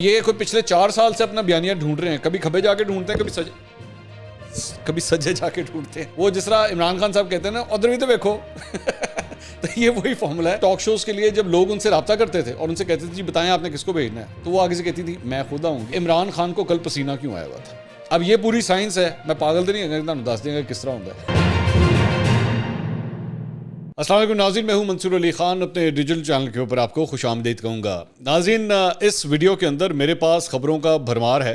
یہ کوئی پچھلے 4 سال سے اپنا بیانیہ ڈھونڈ رہے ہیں. کبھی کھبے جا کے ڈھونڈتے ہیں, کبھی سجے جا کے ڈھونڈتے ہیں. وہ جس طرح عمران خان صاحب کہتے ہیں نا, ادھر بھی تو دیکھو. تو یہ وہی فارمولا ہے. ٹاک شوز کے لیے جب لوگ ان سے رابطہ کرتے تھے اور ان سے کہتے تھے جی بتائیں آپ نے کس کو بھیجنا ہے, تو وہ آگے سے کہتی تھی میں خود آؤں گی. عمران خان کو کل پسینہ کیوں آیا ہوا تھا؟ اب یہ پوری سائنس ہے, میں پاگل تو نہیں ہے, دس دیں گا کس طرح ہوتا ہے. السلام علیکم ناظرین, میں ہوں منصور علی خان. اپنے ڈیجیٹل چینل کے اوپر آپ کو خوش آمدید کہوں گا. ناظرین, اس ویڈیو کے اندر میرے پاس خبروں کا بھرمار ہے,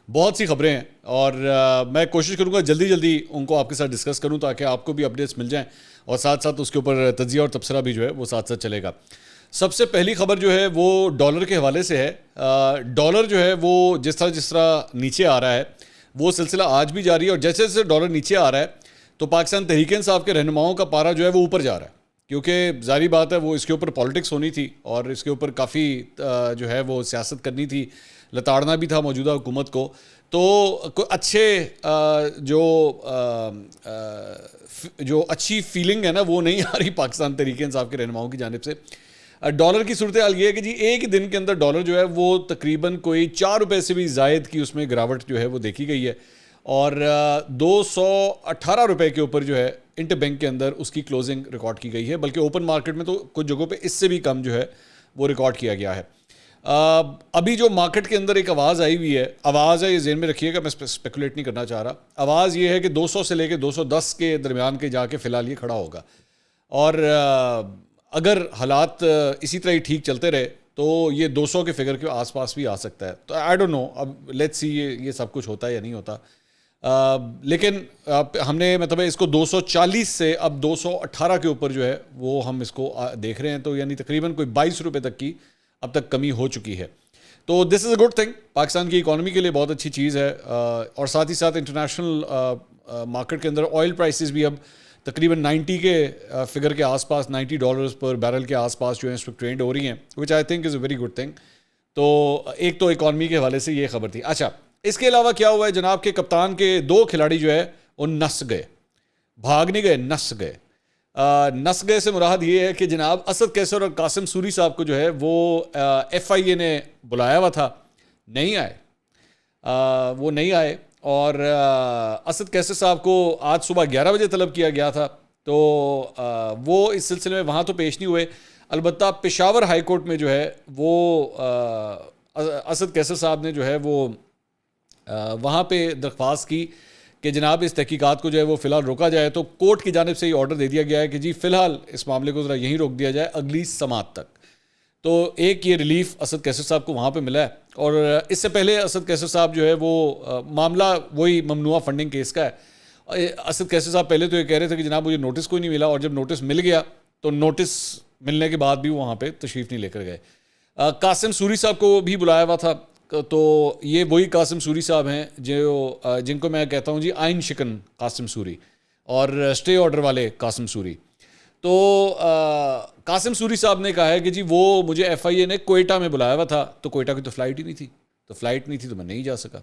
بہت سی خبریں ہیں, اور میں کوشش کروں گا جلدی ان کو آپ کے ساتھ ڈسکس کروں تاکہ آپ کو بھی اپڈیٹس مل جائیں, اور ساتھ ساتھ اس کے اوپر تجزیہ اور تبصرہ بھی جو ہے وہ ساتھ ساتھ چلے گا. سب سے پہلی خبر جو ہے وہ ڈالر کے حوالے سے ہے. ڈالر جو ہے وہ جس طرح نیچے آ رہا ہے وہ سلسلہ آج بھی جاری ہے, اور جیسے جیسے ڈالر نیچے آ رہا ہے تو پاکستان تحریک انصاف کے رہنماؤں کا پارا جو ہے وہ اوپر جا رہا ہے, کیونکہ ظاہری بات ہے وہ اس کے اوپر پالیٹکس ہونی تھی اور اس کے اوپر کافی جو ہے وہ سیاست کرنی تھی, لتاڑنا بھی تھا موجودہ حکومت کو. تو اچھے جو اچھی فیلنگ ہے نا وہ نہیں آ رہی پاکستان تحریک انصاف کے رہنماؤں کی جانب سے. ڈالر کی صورتحال یہ ہے کہ جی ایک ہی دن کے اندر ڈالر جو ہے وہ تقریباً کوئی 4 روپے سے بھی زائد کی اس میں گراوٹ جو ہے وہ دیکھی گئی ہے, اور 218 روپے کے اوپر جو ہے انٹر بینک کے اندر اس کی کلوزنگ ریکارڈ کی گئی ہے, بلکہ اوپن مارکیٹ میں تو کچھ جگہوں پہ اس سے بھی کم جو ہے وہ ریکارڈ کیا گیا ہے. ابھی جو مارکیٹ کے اندر ایک آواز آئی ہوئی ہے, آواز ہے یہ ذہن میں رکھیے گا, میں اسپیکولیٹ نہیں کرنا چاہ رہا, آواز یہ ہے کہ 200 سے لے کے 210 کے درمیان کے جا کے فی الحال یہ کھڑا ہوگا, اور اگر حالات اسی طرح ہی ٹھیک چلتے رہے تو یہ 200 کے فگر کے آس پاس بھی آ سکتا ہے. تو آئی ڈونٹ نو, اب لیٹس سی یہ سب کچھ ہوتا ہے یا نہیں ہوتا. لیکن ہم نے مطلب اس کو 240 سے اب 218 کے اوپر جو ہے وہ ہم اس کو دیکھ رہے ہیں, تو یعنی تقریباً کوئی 22 روپے تک کی اب تک کمی ہو چکی ہے. تو دس از اے گڈ تھنگ, پاکستان کی اکانومی کے لیے بہت اچھی چیز ہے. اور ساتھ ہی ساتھ انٹرنیشنل مارکیٹ کے اندر آئل پرائسز بھی اب تقریباً 90 کے فگر کے آس پاس, $90 پر بیرل کے آس پاس جو ہے اس وقت ٹرینڈ ہو رہی ہیں, which I think is a very good thing. تو ایک تو اکانومی کے حوالے سے یہ خبر تھی. اچھا, اس کے علاوہ کیا ہوا ہے جناب کے کپتان کے 2 کھلاڑی جو ہے وہ نس گئے, بھاگ نہیں گئے, نس گئے. نس گئے سے مراد یہ ہے کہ جناب اسد کیسر اور قاسم سوری صاحب کو جو ہے وہ ایف آئی اے نے بلایا ہوا تھا, نہیں آئے, وہ نہیں آئے. اور اسد کیسر صاحب کو آج صبح 11 بجے طلب کیا گیا تھا, تو وہ اس سلسلے میں وہاں تو پیش نہیں ہوئے. البتہ پشاور ہائی کورٹ میں جو ہے وہ اسد کیسر صاحب نے جو ہے وہ وہاں پہ درخواست کی کہ جناب اس تحقیقات کو جو ہے وہ فی الحال روکا جائے. تو کورٹ کی جانب سے یہ آرڈر دے دیا گیا ہے کہ جی فی الحال اس معاملے کو ذرا یہیں روک دیا جائے اگلی سماعت تک. تو ایک یہ ریلیف اسد کیسر صاحب کو وہاں پہ ملا ہے. اور اس سے پہلے اسد کیسر صاحب جو ہے وہ معاملہ وہی ممنوعہ فنڈنگ کیس کا ہے. اسد کیسر صاحب پہلے تو یہ کہہ رہے تھے کہ جناب مجھے نوٹس کوئی نہیں ملا, اور جب نوٹس مل گیا تو نوٹس ملنے کے بعد بھی وہ وہاں پہ تشریف نہیں لے کر گئے. قاسم سوری صاحب کو بھی بلایا ہوا تھا, تو یہ وہی قاسم سوری صاحب ہیں جن کو میں کہتا ہوں جی آئین شکن قاسم سوری اور اسٹے آرڈر والے قاسم سوری. تو قاسم سوری صاحب نے کہا ہے کہ جی وہ مجھے ایف آئی اے نے کوئٹہ میں بلایا ہوا تھا, تو کوئٹہ کی تو فلائٹ ہی نہیں تھی, تو میں نہیں جا سکا.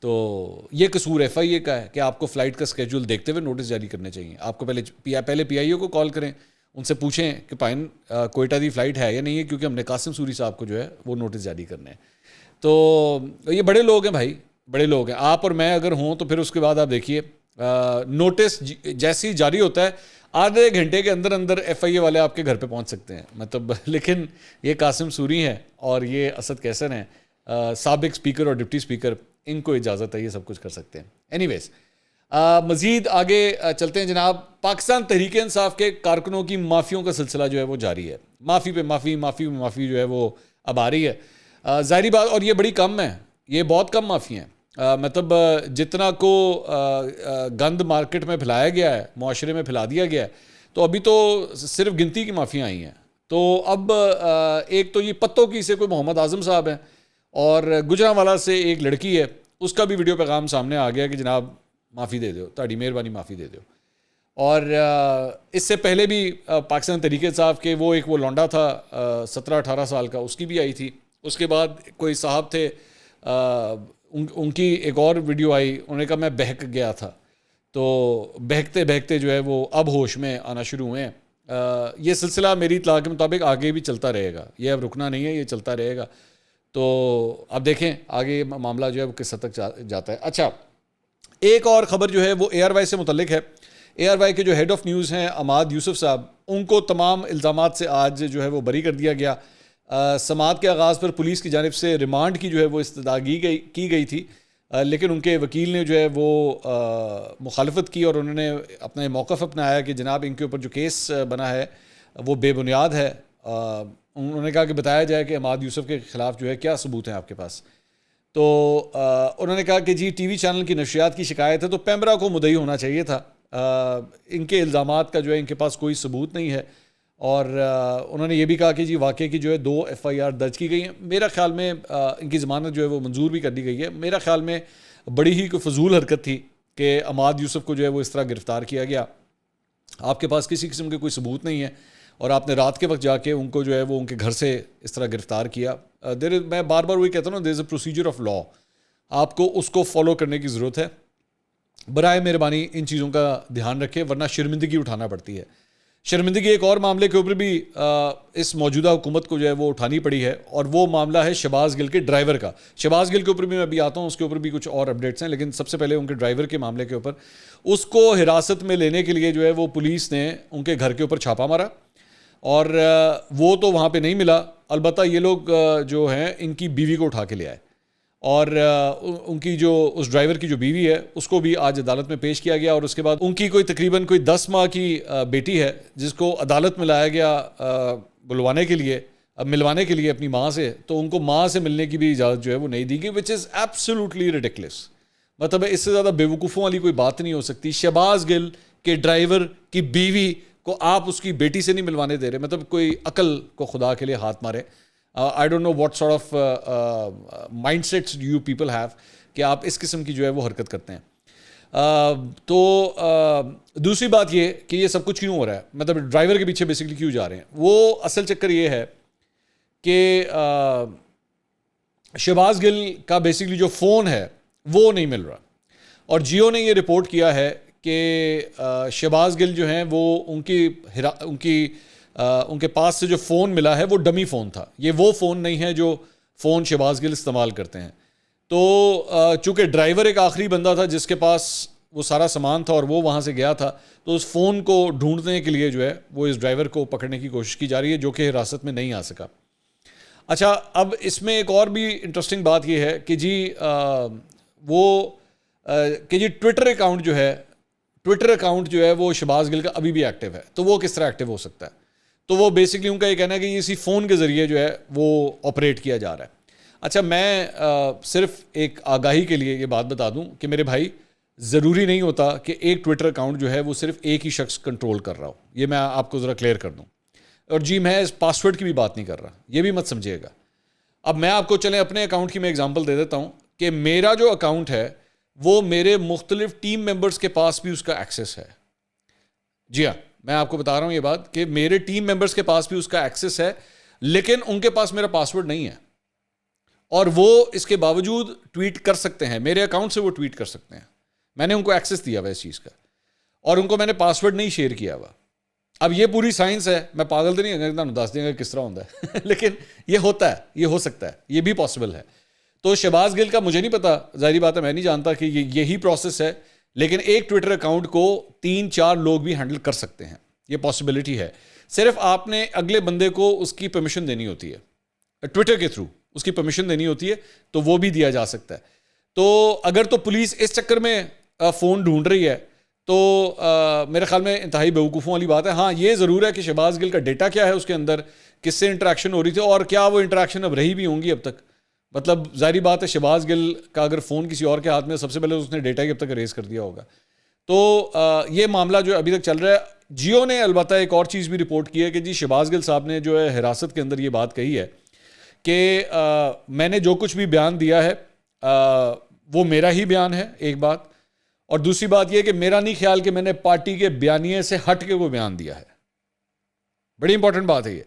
تو یہ قصور ایف آئی اے کا ہے کہ آپ کو فلائٹ کا اسکیجول دیکھتے ہوئے نوٹس جاری کرنے چاہیے. آپ کو پہلے پی آئی او کو کال کریں, ان سے پوچھیں کہ پائن کوئٹہ دی فلائٹ ہے یا نہیں ہے, کیونکہ ہم نے قاسم سوری صاحب کو جو ہے وہ نوٹس جاری کرنے ہیں. تو یہ بڑے لوگ ہیں بھائی, بڑے لوگ ہیں. آپ اور میں اگر ہوں تو پھر اس کے بعد آپ دیکھیے نوٹس جیسے ہی جاری ہوتا ہے آدھے گھنٹے کے اندر اندر ایف آئی اے والے آپ کے گھر پہ پہنچ سکتے ہیں مطلب. لیکن یہ قاسم سوری ہیں اور یہ اسد کیسر ہیں, سابق اسپیکر اور ڈپٹی اسپیکر, ان کو اجازت ہے یہ سب کچھ کر سکتے ہیں. اینی ویز مزید آگے چلتے ہیں جناب. پاکستان تحریک انصاف کے کارکنوں کی معافیوں کا سلسلہ جو ہے وہ جاری ہے. معافی پہ معافی جو ہے وہ اب آ رہی ہے. ظاہری بات, اور یہ بڑی کم ہے, یہ بہت کم معافی ہیں. مطلب جتنا کو گند مارکیٹ میں پھیلایا گیا ہے, معاشرے میں پھیلا دیا گیا ہے, تو ابھی تو صرف گنتی کی معافیاں آئی ہیں. تو اب ایک تو یہ پتوں کی سے کوئی محمد اعظم صاحب ہیں, اور گجرانوالہ سے ایک لڑکی ہے, اس کا بھی ویڈیو پیغام سامنے آ گیا کہ جناب معافی دے دو, تہاڑی مہربانی معافی دے دو. اور اس سے پہلے بھی پاکستان تحریک انصاف کے وہ لونڈا تھا 17-18 سال کا, اس کی بھی آئی تھی. اس کے بعد کوئی صاحب تھے, ان کی ایک اور ویڈیو آئی, انہوں نے کہا میں بہک گیا تھا. تو بہکتے بہکتے جو ہے وہ اب ہوش میں آنا شروع ہوئے ہیں. یہ سلسلہ میری اطلاع کے مطابق آگے بھی چلتا رہے گا, یہ اب رکنا نہیں ہے, یہ چلتا رہے گا. تو اب دیکھیں آگے معاملہ جو ہے وہ کس حد تک جاتا ہے. اچھا ایک اور خبر جو ہے وہ اے آر وائی سے متعلق ہے. اے آر وائی کے جو ہیڈ آف نیوز ہیں عماد یوسف صاحب, ان کو تمام الزامات سے آج جو ہے وہ بری کر دیا گیا. سماعت کے آغاز پر پولیس کی جانب سے ریمانڈ کی جو ہے وہ استدعا کی گئی تھی, لیکن ان کے وکیل نے جو ہے وہ مخالفت کی اور انہوں نے اپنا موقف اپنایا کہ جناب ان کے اوپر جو کیس بنا ہے وہ بے بنیاد ہے. انہوں نے کہا کہ بتایا جائے کہ عماد یوسف کے خلاف جو ہے کیا ثبوت ہیں آپ کے پاس. تو انہوں نے کہا کہ جی ٹی وی چینل کی نشریات کی شکایت ہے تو پیمرا کو مدعی ہونا چاہیے تھا. ان کے الزامات کا جو ہے ان کے پاس کوئی ثبوت نہیں ہے. اور انہوں نے یہ بھی کہا کہ جی واقعے کی جو ہے 2 FIR درج کی گئی ہیں. میرا خیال میں ان کی ضمانت جو ہے وہ منظور بھی کر دی گئی ہے. میرا خیال میں بڑی ہی کوئی فضول حرکت تھی کہ عماد یوسف کو جو ہے وہ اس طرح گرفتار کیا گیا. آپ کے پاس کسی قسم کے کوئی ثبوت نہیں ہے اور آپ نے رات کے وقت جا کے ان کو جو ہے وہ ان کے گھر سے اس طرح گرفتار کیا. میں بار بار وہی کہتا ہوں نا, دیر از اے پروسیجر آف لا, آپ کو اس کو فالو کرنے کی ضرورت ہے. برائے مہربانی ان چیزوں کا دھیان رکھیں ورنہ شرمندگی اٹھانا پڑتی ہے. شرمندگی ایک اور معاملے کے اوپر بھی اس موجودہ حکومت کو جو ہے وہ اٹھانی پڑی ہے, اور وہ معاملہ ہے شہباز گل کے ڈرائیور کا. شہباز گل کے اوپر بھی میں ابھی آتا ہوں, اس کے اوپر بھی کچھ اور اپڈیٹس ہیں, لیکن سب سے پہلے ان کے ڈرائیور کے معاملے کے اوپر. اس کو حراست میں لینے کے لیے جو ہے وہ پولیس نے ان کے گھر کے اوپر چھاپا مارا اور وہ تو وہاں پہ نہیں ملا. البتہ یہ لوگ جو ہیں ان کی بیوی کو اٹھا کے لے آئے اور ان کی جو اس ڈرائیور کی جو بیوی ہے اس کو بھی آج عدالت میں پیش کیا گیا. اور اس کے بعد ان کی کوئی تقریباً 10 ماہ کی بیٹی ہے جس کو عدالت میں لایا گیا بلوانے کے لیے, ملوانے کے لیے اپنی ماں سے. تو ان کو ماں سے ملنے کی بھی اجازت جو ہے وہ نہیں دی گئی, وچ از ایبسولوٹلی ریڈیکولس. مطلب اس سے زیادہ بیوقوفوں والی کوئی بات نہیں ہو سکتی. شہباز گل کے ڈرائیور کی بیوی کو آپ اس کی بیٹی سے نہیں ملوانے دے رہے, مطلب کوئی عقل کو خدا کے لیے ہاتھ مارے. I don't know what sort of mindsets you people have کہ آپ اس قسم کی جو ہے وہ حرکت کرتے ہیں. تو دوسری بات یہ کہ یہ سب کچھ کیوں ہو رہا ہے, مطلب ڈرائیور کے پیچھے بیسکلی کیوں جا رہے ہیں. وہ اصل چکر یہ ہے کہ شہباز گل کا بیسکلی جو فون ہے وہ نہیں مل رہا, اور جیو نے یہ رپورٹ کیا ہے کہ شہباز گل جو ہیں وہ ان کے پاس سے جو فون ملا ہے وہ ڈمی فون تھا. یہ وہ فون نہیں ہے جو فون شہباز گل استعمال کرتے ہیں. تو چونکہ ڈرائیور ایک آخری بندہ تھا جس کے پاس وہ سارا سامان تھا اور وہ وہاں سے گیا تھا, تو اس فون کو ڈھونڈنے کے لیے جو ہے وہ اس ڈرائیور کو پکڑنے کی کوشش کی جا رہی ہے جو کہ حراست میں نہیں آ سکا. اچھا اب اس میں ایک اور بھی انٹرسٹنگ بات یہ ہے کہ جی ٹویٹر اکاؤنٹ جو ہے وہ شہباز گل کا ابھی بھی ایکٹیو ہے. تو وہ کس طرح ایکٹیو ہو سکتا ہے؟ تو وہ بیسکلی ان کا یہ کہنا ہے کہ اسی فون کے ذریعے جو ہے وہ آپریٹ کیا جا رہا ہے. اچھا میں صرف ایک آگاہی کے لیے یہ بات بتا دوں کہ میرے بھائی ضروری نہیں ہوتا کہ ایک ٹویٹر اکاؤنٹ جو ہے وہ صرف ایک ہی شخص کنٹرول کر رہا ہو. یہ میں آپ کو ذرا کلیئر کر دوں. اور جی میں اس پاس ورڈ کی بھی بات نہیں کر رہا, یہ بھی مت سمجھیے گا. اب میں آپ کو چلیں اپنے اکاؤنٹ کی میں ایگزامپل دے دیتا ہوں کہ میرا جو اکاؤنٹ ہے وہ میرے مختلف ٹیم ممبرز کے پاس بھی اس کا ایکسیس ہے. جی ہاں میں آپ کو بتا رہا ہوں یہ بات کہ میرے ٹیم ممبرز کے پاس بھی اس کا ایکسیس ہے, لیکن ان کے پاس میرا پاسورڈ نہیں ہے اور وہ اس کے باوجود ٹویٹ کر سکتے ہیں. میرے اکاؤنٹ سے وہ ٹویٹ کر سکتے ہیں. میں نے ان کو ایکسیس دیا ہوا اس چیز کا اور ان کو میں نے پاسورڈ نہیں شیئر کیا ہوا. اب یہ پوری سائنس ہے, میں پاگل تو نہیں ہے دس دیں گا کس طرح ہوتا ہے لیکن یہ ہوتا ہے, یہ ہو سکتا ہے, یہ بھی پاسبل ہے. تو شہباز گل کا مجھے نہیں پتا, ظاہری بات ہے میں نہیں جانتا کہ یہی پروسیس ہے, لیکن ایک ٹویٹر اکاؤنٹ کو 3-4 لوگ بھی ہینڈل کر سکتے ہیں. یہ پاسبلٹی ہے. صرف آپ نے اگلے بندے کو اس کی پرمیشن دینی ہوتی ہے, ٹویٹر کے تھرو اس کی پرمیشن دینی ہوتی ہے, تو وہ بھی دیا جا سکتا ہے. تو اگر تو پولیس اس چکر میں فون ڈھونڈ رہی ہے تو میرے خیال میں انتہائی بیوقوفوں والی بات ہے. ہاں یہ ضرور ہے کہ شہباز گل کا ڈیٹا کیا ہے اس کے اندر, کس سے انٹریکشن ہو رہی تھی اور کیا وہ انٹریکشن اب رہی بھی ہوں گی اب تک. مطلب ظاہری بات ہے شہباز گل کا اگر فون کسی اور کے ہاتھ میں, سب سے پہلے اس نے ڈیٹا ہی اب تک اریز کر دیا ہوگا. تو یہ معاملہ جو ابھی تک چل رہا ہے. جیو نے البتہ ایک اور چیز بھی رپورٹ کی ہے کہ جی شہباز گل صاحب نے جو ہے حراست کے اندر یہ بات کہی ہے کہ میں نے جو کچھ بھی بیان دیا ہے وہ میرا ہی بیان ہے, ایک بات. اور دوسری بات یہ کہ میرا نہیں خیال کہ میں نے پارٹی کے بیانیے سے ہٹ کے کوئی بیان دیا ہے. بڑی امپورٹنٹ بات ہے یہ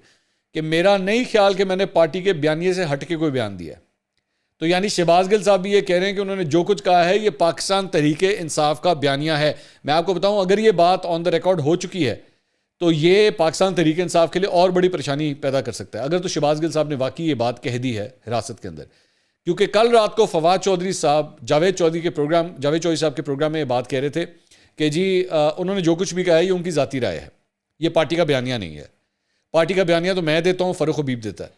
کہ میرا نہیں خیال کہ میں نے پارٹی کے بیانیے سے ہٹ کے کوئی بیان دیا ہے. تو یعنی شہباز گل صاحب بھی یہ کہہ رہے ہیں کہ انہوں نے جو کچھ کہا ہے یہ پاکستان تحریک انصاف کا بیانیہ ہے. میں آپ کو بتاؤں اگر یہ بات آن دا ریکارڈ ہو چکی ہے تو یہ پاکستان تحریک انصاف کے لیے اور بڑی پریشانی پیدا کر سکتا ہے اگر تو شہباز گل صاحب نے واقعی یہ بات کہہ دی ہے حراست کے اندر. کیونکہ کل رات کو فواد چودھری صاحب جاوید چودھری صاحب کے پروگرام میں یہ بات کہہ رہے تھے کہ جی انہوں نے جو کچھ بھی کہا ہے یہ ان کی ذاتی رائے ہے, یہ پارٹی کا بیانیہ نہیں ہے. پارٹی کا بیانیہ تو میں دیتا ہوں, فاروق حبیب دیتا ہے.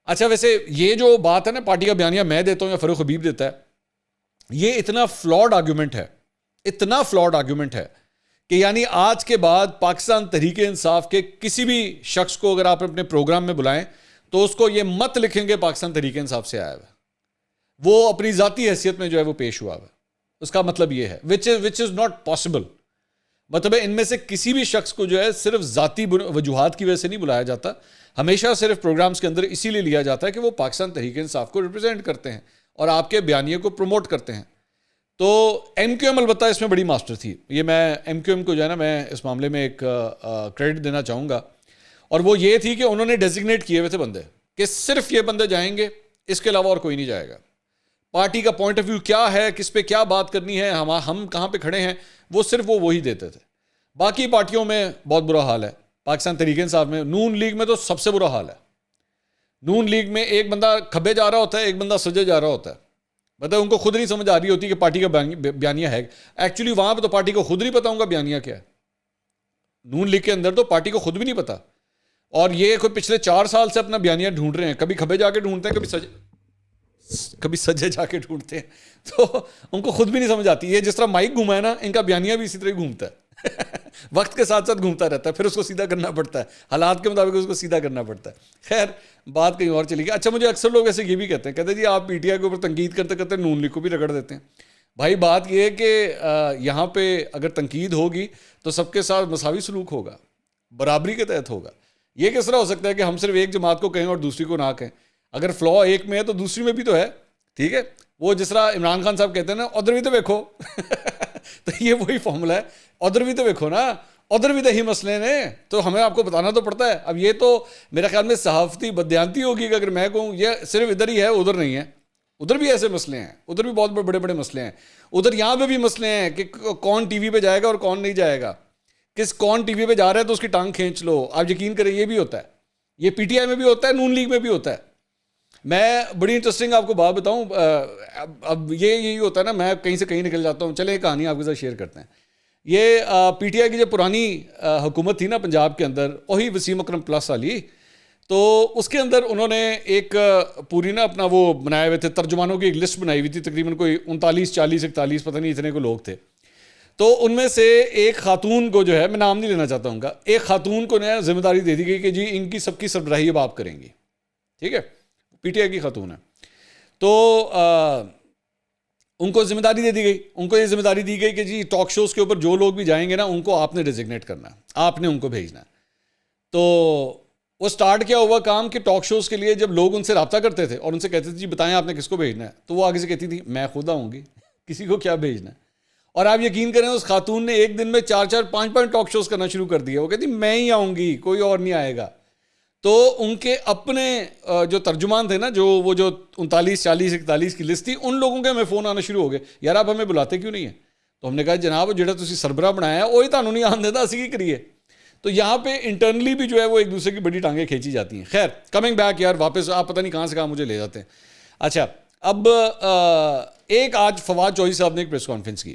اچھا ویسے یہ جو بات ہے نا پارٹی کا بیانیہ میں دیتا ہوں یا فاروق حبیب دیتا ہے, یہ اتنا فلاڈ آرگیومنٹ ہے کہ یعنی آج کے بعد پاکستان تحریک انصاف کے کسی بھی شخص کو اگر آپ اپنے پروگرام میں بلائیں تو اس کو یہ مت لکھیں گے پاکستان تحریک انصاف سے آیا ہوا ہے, وہ اپنی ذاتی حیثیت میں جو ہے وہ پیش ہوا ہے. اس کا مطلب یہ ہے which is not possible. مطلب ان میں سے کسی بھی شخص کو جو ہے صرف ذاتی وجوہات کی وجہ سے نہیں بلایا جاتا, ہمیشہ صرف پروگرامز کے اندر اسی لیے لیا جاتا ہے کہ وہ پاکستان تحریک انصاف کو ریپرزینٹ کرتے ہیں اور آپ کے بیانیے کو پروموٹ کرتے ہیں. تو ایم کیو ایم البتہ اس میں بڑی ماسٹر تھی. یہ میں ایم کیو ایم کو جو ہے نا میں اس معاملے میں ایک کریڈٹ دینا چاہوں گا, اور وہ یہ تھی کہ انہوں نے ڈیزگنیٹ کیے ہوئے تھے بندے کہ صرف یہ بندے جائیں گے, اس کے علاوہ اور کوئی نہیں جائے گا. پارٹی کا پوائنٹ آف ویو کیا ہے, کس پہ کیا بات کرنی ہے, ہم کہاں پہ کھڑے ہیں, وہ صرف وہی دیتے تھے. باقی پارٹیوں میں بہت برا حال ہے, پاکستان تحریک انصاف میں, نون لیگ میں تو سب سے برا حال ہے. نون لیگ میں ایک بندہ کھبے جا رہا ہوتا ہے, ایک بندہ سجے جا رہا ہوتا ہے. مطلب ان کو خود نہیں سمجھ آ رہی ہوتی کہ پارٹی کا بیانیہ ہے. ایکچولی وہاں پہ تو پارٹی کو خود نہیں پتا ہوگا بیانیہ کیا ہے. نون لیگ کے اندر تو پارٹی کو خود بھی نہیں پتا, اور یہ کوئی پچھلے 4 سال سے اپنا بیانیہ ڈھونڈ رہے ہیں. کبھی کھبے جا کے ڈھونڈتے ہیں, کبھی سجے جا کے ڈھونڈتے ہیں, تو ان کو خود بھی نہیں سمجھ آتی. یہ جس طرح مائک گھوما ہے نا, ان کا بیانیہ بھی اسی طرح گھومتا ہے. وقت کے ساتھ ساتھ گھومتا رہتا ہے, پھر اس کو سیدھا کرنا پڑتا ہے, حالات کے مطابق اس کو سیدھا کرنا پڑتا ہے. خیر بات کہیں اور چلی گئی. اچھا مجھے اکثر لوگ ایسے یہ بھی کہتے ہیں جی آپ پی ٹی آئی کے اوپر تنقید کرتے کرتے نون لیگ کو بھی رگڑ دیتے ہیں. بھائی بات یہ ہے کہ یہاں پہ اگر تنقید ہوگی تو سب کے ساتھ مساوی سلوک ہوگا, برابری کے تحت ہوگا. یہ کس طرح ہو سکتا ہے کہ ہم صرف ایک جماعت کو کہیں اور دوسری کو نہ کہیں؟ اگر فلا ایک میں ہے تو دوسری میں بھی تو ہے. ٹھیک ہے, وہ جس طرح عمران خان صاحب کہتے ہیں نا ادھر بھی تو دیکھو, تو یہ وہی فارمولا ہے, ادھر بھی تو دیکھو نا, ادھر بھی تو ہی مسئلے نے, تو ہمیں آپ کو بتانا تو پڑتا ہے. اب یہ تو میرے خیال میں صحافتی بددیانتی ہوگی کہ اگر میں کہوں یہ صرف ادھر ہی ہے ادھر نہیں ہے. ادھر بھی ایسے مسئلے ہیں, ادھر بھی بہت بڑے بڑے مسئلے ہیں. ادھر یہاں پہ بھی مسئلے ہیں کہ کون ٹی وی پہ جائے گا اور کون نہیں جائے گا, کون ٹی وی پہ جا رہا ہے تو اس کی ٹانگ کھینچ لو. آپ یقین کریں یہ بھی ہوتا ہے, یہ پی ٹی آئی میں بھی ہوتا ہے, نون لیگ میں بھی ہوتا ہے. میں بڑی انٹرسٹنگ آپ کو بات بتاؤں, اب یہی ہوتا ہے نا, میں کہیں سے کہیں نکل جاتا ہوں. چلیں ایک کہانی آپ کے ساتھ شیئر کرتے ہیں. یہ پی ٹی آئی کی جو پرانی حکومت تھی نا پنجاب کے اندر, وہی وسیم اکرم پلس والی, تو اس کے اندر انہوں نے ایک پوری نا اپنا وہ بنائے ہوئے تھے, ترجمانوں کی ایک لسٹ بنائی ہوئی تھی, تقریباً کوئی 39 40 41 پتہ نہیں اتنے کو لوگ تھے. تو ان میں سے ایک خاتون کو جو ہے, میں نام نہیں لینا چاہتا ہوں کا, ایک خاتون کو نیا ذمہ داری دے دی گئی کہ جی ان کی سب کی سربراہی اب آپ کریں گی. ٹھیک ہے, پی ٹی آئی کی خاتون ہے. تو ان کو ذمہ داری دے دی گئی, ان کو یہ ذمہ داری دی گئی کہ جی ٹاک شوز کے اوپر جو لوگ بھی جائیں گے نا ان کو آپ نے ڈیزگنیٹ کرنا ہے, آپ نے ان کو بھیجنا ہے. تو وہ سٹارٹ کیا ہوا کام کہ ٹاک شوز کے لیے جب لوگ ان سے رابطہ کرتے تھے اور ان سے کہتے تھے جی بتائیں آپ نے کس کو بھیجنا ہے, تو وہ آگے سے کہتی تھی میں خود آؤں گی, کسی کو کیا بھیجنا ہے. اور آپ یقین کریں اس خاتون نے ایک دن میں 4 5 ٹاک شوز کرنا شروع کر دیا. وہ کہتی میں ہی آؤں گی, کوئی اور نہیں آئے گا. تو ان کے اپنے جو ترجمان تھے نا, وہ جو 39 40 41 کی لسٹ تھی, ان لوگوں کے ہمیں فون آنا شروع ہو گئے, یار آپ ہمیں بلاتے کیوں نہیں ہیں؟ تو ہم نے کہا جناب جہاں تسی سربراہ بنایا ہے وہی تانوں نہیں آن دیتا, اسی کی کریے. تو یہاں پہ انٹرنلی بھی جو ہے وہ ایک دوسرے کی بڑی ٹانگیں کھینچی جاتی ہیں. خیر کمنگ بیک یار, واپس آپ پتہ نہیں کہاں سے کہاں مجھے لے جاتے ہیں. اچھا اب ایک آج فواد چودھری صاحب نے ایک پریس کانفرنس کی.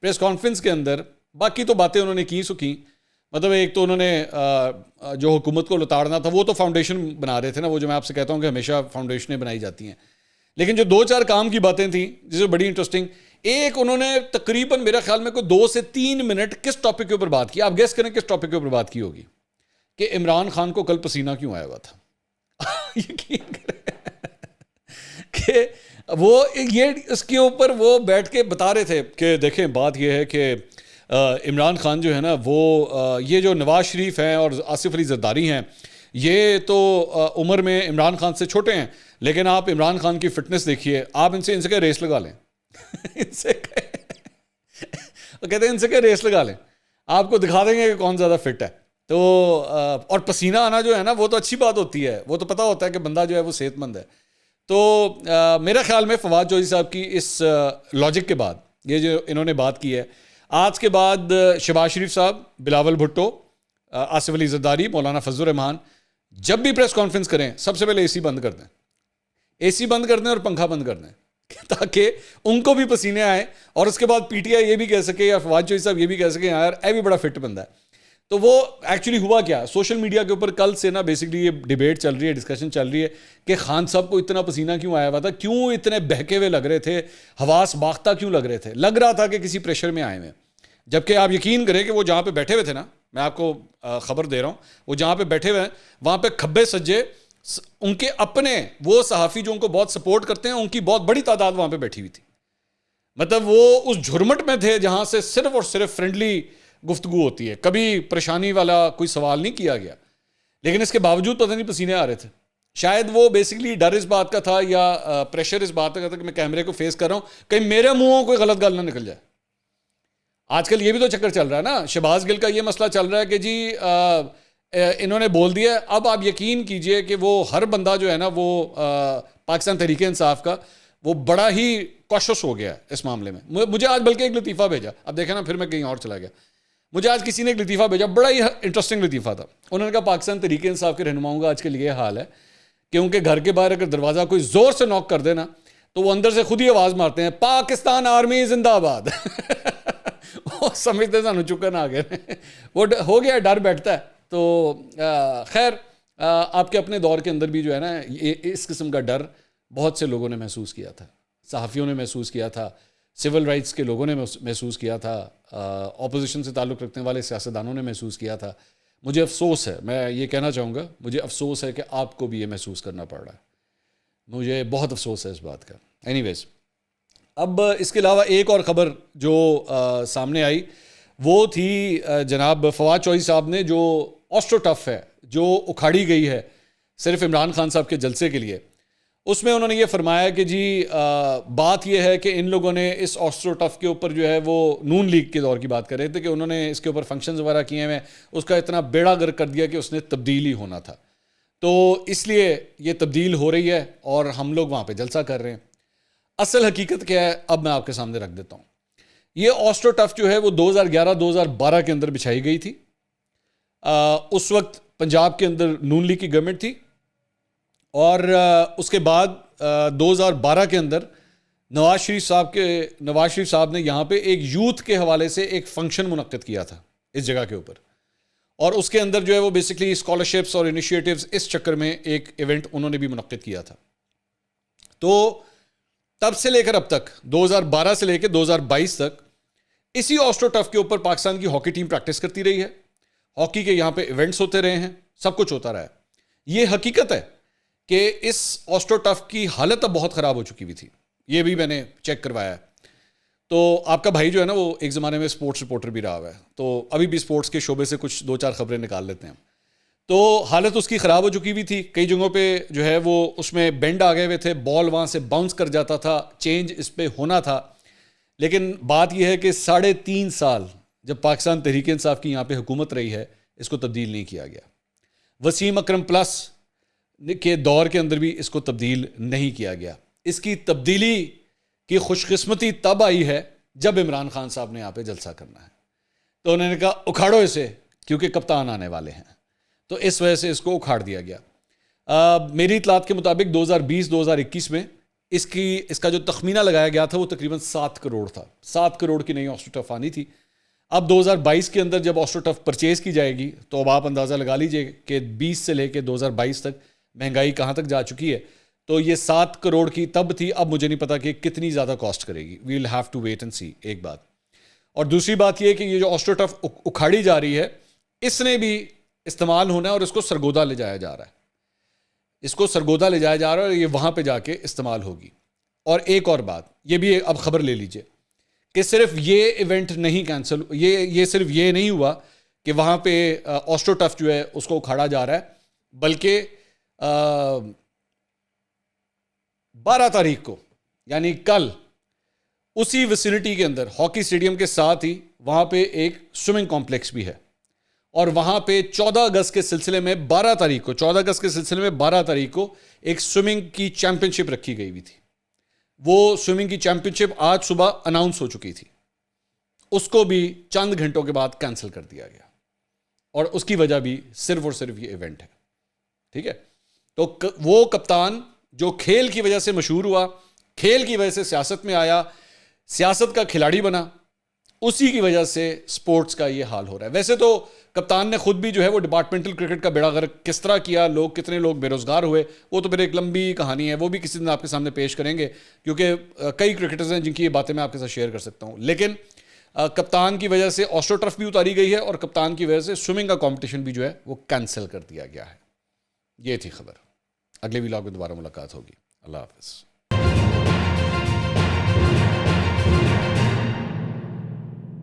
پریس کانفرنس کے اندر باقی تو باتیں انہوں نے کی سو کی, مطلب ایک تو انہوں نے جو حکومت کو لتاڑنا تھا وہ تو فاؤنڈیشن بنا رہے تھے نا, وہ جو میں آپ سے کہتا ہوں کہ ہمیشہ فاؤنڈیشنیں بنائی جاتی ہیں. لیکن جو 2 4 کام کی باتیں تھیں جسے بڑی انٹرسٹنگ, ایک انہوں نے تقریباً میرے خیال میں کوئی 2 سے 3 منٹ کس ٹاپک کے اوپر بات کی. آپ گیس کریں کس ٹاپک کے اوپر بات کی ہوگی, کہ عمران خان کو کل پسینہ کیوں آیا ہوا تھا. یقین کریں کہ وہ یہ اس کے اوپر وہ بیٹھ کے بتا رہے تھے کہ دیکھیں بات یہ ہے کہ عمران خان جو ہے نا وہ یہ جو نواز شریف ہیں اور آصف علی زرداری ہیں یہ تو عمر میں عمران خان سے چھوٹے ہیں, لیکن آپ عمران خان کی فٹنس دیکھیے, آپ ان سے کہ ریس لگا لیں. ان سے کہتے ہیں ان سے کہ ریس لگا لیں, آپ کو دکھا دیں گے کہ کون زیادہ فٹ ہے. تو اور پسینہ آنا جو ہے نا وہ تو اچھی بات ہوتی ہے, وہ تو پتہ ہوتا ہے کہ بندہ جو ہے وہ صحت مند ہے. تو میرے خیال میں فواد چودھری صاحب کی اس لاجک کے بعد یہ جو انہوں نے بات کی ہے, آج کے بعد شہباز شریف صاحب, بلاول بھٹو, آصف علی زرداری, مولانا فضل الرحمان, جب بھی پریس کانفرنس کریں سب سے پہلے اے سی بند کر دیں, اے سی بند کر دیں اور پنکھا بند کر دیں, تاکہ ان کو بھی پسینے آئیں, اور اس کے بعد پی ٹی آئی یہ بھی کہہ سکے یا فواد چوہدری صاحب یہ بھی کہہ سکے یار اے بھی بڑا فٹ بندہ ہے. تو وہ ایکچولی ہوا کیا, سوشل میڈیا کے اوپر کل سے نا بیسکلی یہ ڈیبیٹ چل رہی ہے, ڈسکشن چل رہی ہے کہ خان صاحب کو اتنا پسینہ کیوں آیا ہوا تھا, کیوں اتنے بہکے ہوئے لگ رہے تھے, حواس باختہ کیوں لگ رہے تھے. لگ رہا تھا کہ کسی پریشر میں آئے ہوئے, جبکہ آپ یقین کریں کہ وہ جہاں پہ بیٹھے ہوئے تھے نا, میں آپ کو خبر دے رہا ہوں, وہ جہاں پہ بیٹھے ہوئے ہیں وہاں پہ کھبے سجے ان کے اپنے وہ صحافی جو ان کو بہت سپورٹ کرتے ہیں, ان کی بہت بڑی تعداد وہاں پہ بیٹھی ہوئی تھی. مطلب وہ اس جھرمٹ میں تھے جہاں سے صرف اور صرف فرینڈلی گفتگو ہوتی ہے, کبھی پریشانی والا کوئی سوال نہیں کیا گیا, لیکن اس کے باوجود پتہ نہیں پسینے آ رہے تھے. شاید وہ بیسکلی ڈر اس بات کا تھا یا پریشر اس بات کا تھا کہ میں کیمرے کو فیس کر رہا ہوں, کہیں میرے منہوں کوئی غلط گال نہ نکل جائے. آج کل یہ بھی تو چکر چل رہا ہے نا, شہباز گل کا یہ مسئلہ چل رہا ہے کہ جی انہوں نے بول دیا. اب آپ یقین کیجئے کہ وہ ہر بندہ جو ہے نا وہ پاکستان تحریک انصاف کا وہ بڑا ہی کوشش ہو گیا اس معاملے میں. مجھے آج بلکہ ایک لطیفہ بھیجا, اب دیکھیں نا پھر میں کہیں اور چلا گیا, مجھے آج کسی نے ایک لطیفہ بھیجا, بڑا ہی انٹرسٹنگ لطیفہ تھا. انہوں نے کہا پاکستان تحریک انصاف کے رہنماؤں کا آج کل یہ حال ہے کہ ان کے گھر کے باہر اگر دروازہ کوئی زور سے نوک کر دے نا تو وہ اندر سے خود ہی آواز مارتے ہیں پاکستان آرمی زندہ آباد. وہ سمجھتے سانو چکن آ گئے, وہ ہو گیا ڈر بیٹھتا ہے. تو خیر آپ کے اپنے دور کے اندر بھی جو ہے نا اس قسم کا ڈر بہت سے لوگوں نے محسوس کیا تھا, صحافیوں نے محسوس کیا تھا, سول رائٹس کے لوگوں نے محسوس کیا تھا, اپوزیشن سے تعلق رکھنے والے سیاستدانوں نے محسوس کیا تھا. مجھے افسوس ہے, میں یہ کہنا چاہوں گا, مجھے افسوس ہے کہ آپ کو بھی یہ محسوس کرنا پڑ رہا ہے. مجھے بہت افسوس ہے اس بات کا. اینی ویز, اب اس کے علاوہ ایک اور خبر جو سامنے آئی وہ تھی جناب فواد چوہدری صاحب نے, جو آسٹرو ٹف ہے جو اکھاڑی گئی ہے صرف عمران خان صاحب کے جلسے کے لیے. اس میں انہوں نے یہ فرمایا کہ جی بات یہ ہے کہ ان لوگوں نے اس آسٹرو ٹف کے اوپر جو ہے وہ نون لیگ کے دور کی بات کر رہے تھے کہ انہوں نے اس کے اوپر فنکشنز وغیرہ کیے ہیں, اس کا اتنا بیڑا گرک کر دیا کہ اس نے تبدیل ہی ہونا تھا. تو اس لیے یہ تبدیل ہو رہی ہے اور ہم لوگ وہاں پہ جلسہ کر رہے ہیں. اصل حقیقت کیا ہے اب میں آپ کے سامنے رکھ دیتا ہوں. یہ آسٹرو ٹف جو ہے وہ 2011-2012 کے اندر بچھائی گئی تھی. اس وقت پنجاب کے اندر نون لیگ کی گورنمنٹ تھی, اور اس کے بعد 2012 کے اندر نواز شریف صاحب نے یہاں پہ ایک یوتھ کے حوالے سے ایک فنکشن منعقد کیا تھا اس جگہ کے اوپر, اور اس کے اندر جو ہے وہ بیسکلی اسکالرشپس اور انیشیٹوز اس چکر میں ایک ایونٹ انہوں نے بھی منعقد کیا تھا. تو تب سے لے کر اب تک 2012 سے لے کے 2022 تک اسی آسٹرو ٹف کے اوپر پاکستان کی ہاکی ٹیم پریکٹس کرتی رہی ہے. ہاکی کے یہاں پہ ایونٹس ہوتے رہے ہیں, سب کچھ ہوتا رہا ہے. یہ حقیقت ہے کہ اس آسٹرو ٹف کی حالت اب بہت خراب ہو چکی ہوئی تھی, یہ بھی میں نے چیک کروایا ہے. تو آپ کا بھائی جو ہے نا وہ ایک زمانے میں سپورٹس رپورٹر بھی رہا ہوا ہے, تو ابھی بھی سپورٹس کے شعبے سے کچھ 2-4 خبریں نکال لیتے ہیں. تو حالت اس کی خراب ہو چکی ہوئی تھی, کئی جگہوں پہ جو ہے وہ اس میں بینڈ آ گئے ہوئے تھے, بال وہاں سے باؤنس کر جاتا تھا, چینج اس پہ ہونا تھا. لیکن بات یہ ہے کہ 3.5 سال جب پاکستان تحریک انصاف کی یہاں پہ حکومت رہی ہے اس کو تبدیل نہیں کیا گیا. وسیم اکرم پلس کے دور کے اندر بھی اس کو تبدیل نہیں کیا گیا. اس کی تبدیلی کی خوش قسمتی تب آئی ہے جب عمران خان صاحب نے یہاں پہ جلسہ کرنا ہے, تو انہوں نے کہا اکھاڑو اسے کیونکہ کپتان آنے والے ہیں, تو اس وجہ سے اس کو اکھاڑ دیا گیا. میری اطلاعات کے مطابق 2020-2021 میں اس کا جو تخمینہ لگایا گیا تھا وہ تقریباً 7 کروڑ تھا. 7 کروڑ کی نئی آسٹرو ٹف آنی تھی. اب 2022 کے اندر جب آسٹرو ٹف پرچیز کی جائے گی تو اب آپ اندازہ لگا لیجئے کہ 20 سے لے کے 2022 تک مہنگائی کہاں تک جا چکی ہے. تو یہ 7 کروڑ کی تب تھی, اب مجھے نہیں پتا کہ کتنی زیادہ کاسٹ کرے گی. We will have to wait and see, ایک بات. اور دوسری بات یہ کہ یہ جو آسٹرو ٹف اکھاڑی جا رہی ہے اس نے بھی استعمال ہونا ہے اور اس کو سرگودا لے جایا جا رہا ہے. اس کو سرگودا لے جایا جا رہا ہے اور یہ وہاں پہ جا کے استعمال ہوگی. اور ایک اور بات, یہ بھی اب خبر لے لیجئے کہ صرف یہ ایونٹ نہیں کینسل, یہ صرف یہ نہیں ہوا کہ وہاں پہ آسٹرو ٹف جو ہے اس کو اکھاڑا جا رہا ہے, بلکہ 12 تاریخ کو یعنی کل اسی ویسینٹی کے اندر ہاکی اسٹیڈیم کے ساتھ ہی وہاں پہ ایک سوئمنگ کمپلیکس بھی ہے, اور وہاں پہ 14 اگست کے سلسلے میں 12 تاریخ کو ایک سوئمنگ کی چیمپئن شپ رکھی گئی ہوئی تھی. وہ سوئمنگ کی چیمپئن شپ آج صبح اناؤنس ہو چکی تھی, اس کو بھی چند گھنٹوں کے بعد کینسل کر دیا گیا. اور اس کی وجہ بھی صرف اور صرف یہ ایونٹ ہے. ٹھیک ہے, تو وہ کپتان جو کھیل کی وجہ سے مشہور ہوا, کھیل کی وجہ سے سیاست میں آیا, سیاست کا کھلاڑی بنا, اسی کی وجہ سے سپورٹس کا یہ حال ہو رہا ہے. ویسے تو کپتان نے خود بھی جو ہے وہ ڈپارٹمنٹل کرکٹ کا بیڑا غرق کس طرح کیا, کتنے لوگ بے روزگار ہوئے, وہ تو پھر ایک لمبی کہانی ہے, وہ بھی کسی دن آپ کے سامنے پیش کریں گے, کیونکہ کئی کرکٹرز ہیں جن کی یہ باتیں میں آپ کے ساتھ شیئر کر سکتا ہوں. لیکن کپتان کی وجہ سے آسٹرو ٹرف بھی اتاری گئی ہے, اور کپتان کی وجہ سے سوئمنگ کا کمپٹیشن بھی جو ہے وہ کینسل کر دیا گیا ہے. یہ تھی خبر. اگلے ولاگ میں دوبارہ ملاقات ہوگی. اللہ حافظ.